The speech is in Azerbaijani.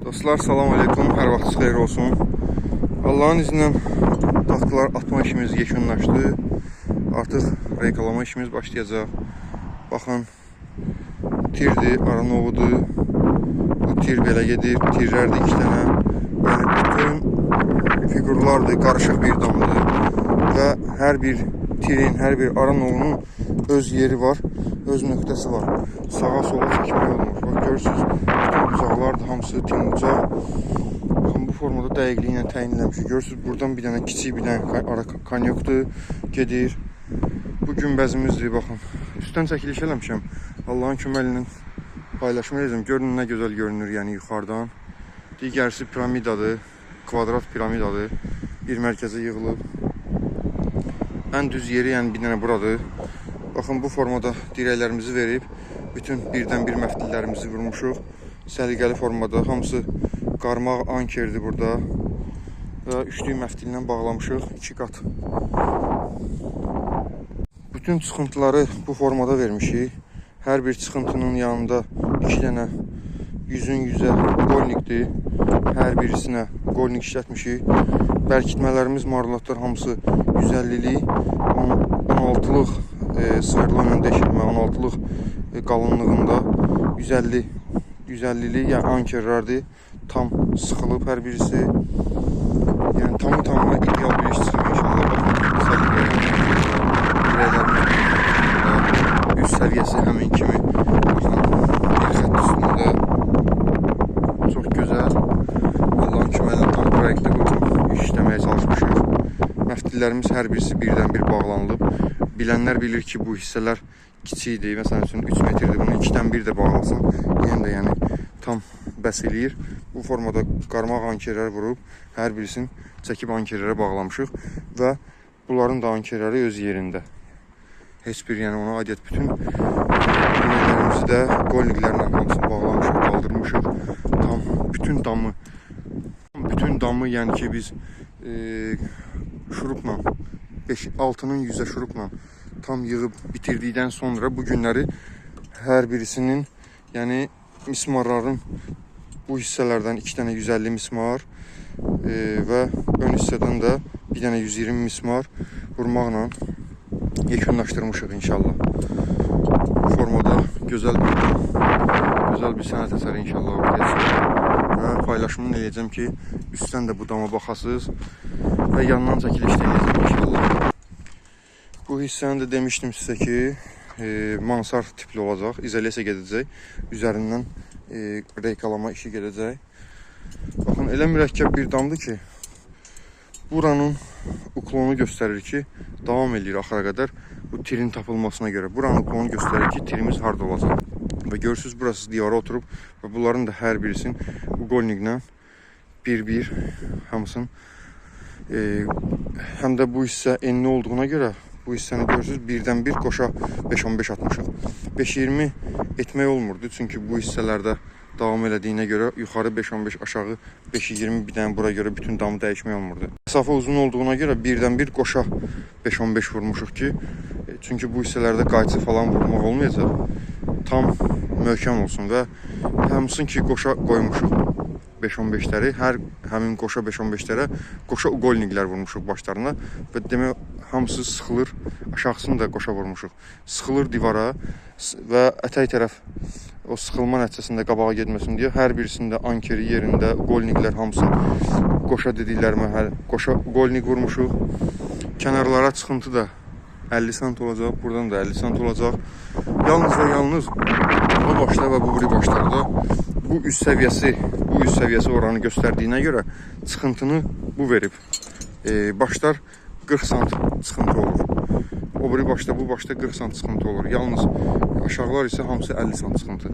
Dostlar, salam aleykum, hər vaxtınız xeyir olsun. Allah'ın izindən taxtalar atma işimiz yekunlaşdı. Artıq reykalama işimiz başlayacaq. Baxın, tirdir, Aranovudur. Bu tir belə gedir, tirlərdir 2 dənə. Yəni bütün figurlardır, qarışıq bir damdır. Və hər bir tirin, hər bir Aranovunun öz yeri var, öz nöqtəsi var. Sağa sola çəkmək olmur. Bax, görürsünüz, bütün bucaqlardır, hamısı tim bucaq. Baxın, bu formada dəqiqliyi ilə təyin eləmişik. Görürsünüz, buradan bir dənə kiçik, bir dənə ara kanyokdur, gedir. Bu günbəzimizdir, baxın. Üstdən çəkiliş eləmişəm. Allah'ın köməyi ilə paylaşma edəcəm. Görün, nə gözəl görünür, yəni yuxarıdan. Digərisi piramidadır, kvadrat piramidadır. Bir mərkəzə yığılıb. Ən düz yeri, yəni bir dənə buradır. Baxın, bu formada dirəklərimizi verib, bütün birdən bir məftillərimizi vurmuşuq. Səliqəli formada, hamısı qarmaq ankerdir burada. Və üçlük məftillə bağlamışıq, 2 qat. Bütün çıxıntıları bu formada vermişik. Hər bir çıxıntının yanında 2 dənə 100-ün 100'ə qolnikdir. Hər birisinə qolnik işlətmişik. Bərkitmələrimiz, marulatlar hamısı 150'lik, 16'lıq sıyırlı ilə deşilmə, 16'lıq qalınlığında 150'lik yəni ankerlərdir. Tam sıxılıb hər birisi. Yəni tamı ideal bir iş çıxıb inşallah. Üst səviyyəsi həmin kimi. Baxın, bir xətt üstündə. Çox gözəl. Allah'ın köməyi tam proyektdə qurub işləməyə çalışmışıq. Məftillərimiz hər birisi birdən bir bağlanılıb. Bilənlər bilir ki, bu hissələr kiçikdir. Məsələn üçün 3 metrdir. Bunu 2'dən 1 də bağlasam, yenə də yəni tam bəs eləyir. Bu formada qarmaq ankerləri vurub, hər birisini çəkib ankerlərə bağlamışıq və bunların da ankerləri öz yerində. Heç bir, yəni ona aidət bütün iğnelərimizi də qolniklərlə hamısını bağlamışıq, qaldırmışıq. Tam bütün damı yəni ki biz şurupla 6'nın 100'ə şurupla tam yığıb bitirdikdən sonra bu günləri hər birisinin, yəni mismarların bu hissələrdən 2 dənə 150 mismar və ön hissədən də bir dənə 120 mismar vurmaqla yekunlaşdırmışıq inşallah. Bu formada gözəl bir sənət əsəri inşallah ortaya və paylaşımını eləyəcəm ki, üstdən də bu dama baxasınız və yandan çəkiliş eləyəcəm inşallah. Bu hissəni də demişdim sizə ki, mansar tipli olacaq, izolyasiya gedəcək, üzərindən reykalama işi gedəcək. Baxın, elə mürəkkəb bir damdır ki, buranın uklonu göstərir ki, davam edir axıra qədər bu tirin tapılmasına görə. Buranın uklonu göstərir ki, tirimiz harda olacaq. Və görürsünüz, burası divara oturub və bunların da hər birisinin bu qolniklə bir hamısının həm də bu hissə enli olduğuna görə bu hissəni görürsünüz, birdən bir qoşa 5-15 atmışıq. 5-20 etmək olmurdu, çünki bu hissələrdə davam elədiyinə görə yuxarı 5-15, aşağı 5-20 bir dənə bura görə bütün damı dəyişmək olmurdu. Məsafə uzun olduğuna görə birdən bir qoşa 5-15 vurmuşuq ki, çünki bu hissələrdə qayçı falan vurmaq olmayacaq. Tam möhkəm olsun və hamısını ki qoşa qoymuşuq 5-15'ləri, həmin qoşa 5-15'lərə qoşa qolniklər vurmuşuq başlarına və demək hamısı sıxılır, aşağısını da qoşa vurmuşuq. Sıxılır divara və ətək tərəf o sıxılma nəticəsində qabağa getməsin deyə hər birisində ankeri yerində, qolniklər hamısını qoşa dediklərimə qoşa qolnik vurmuşuq. Kənarlara çıxıntı da 50 sant olacaq, buradan da 50 sant olacaq. Yalnız və yalnız bu başda və bu biri başlarda bu üst səviyyəsi oranı göstərdiyinə görə çıxıntını bu verib. Başlar 40 sant çıxıntı olur. O biri başda, bu başda 40 sant çıxıntı olur. Yalnız aşağılar isə hamısı 50 sant çıxıntı.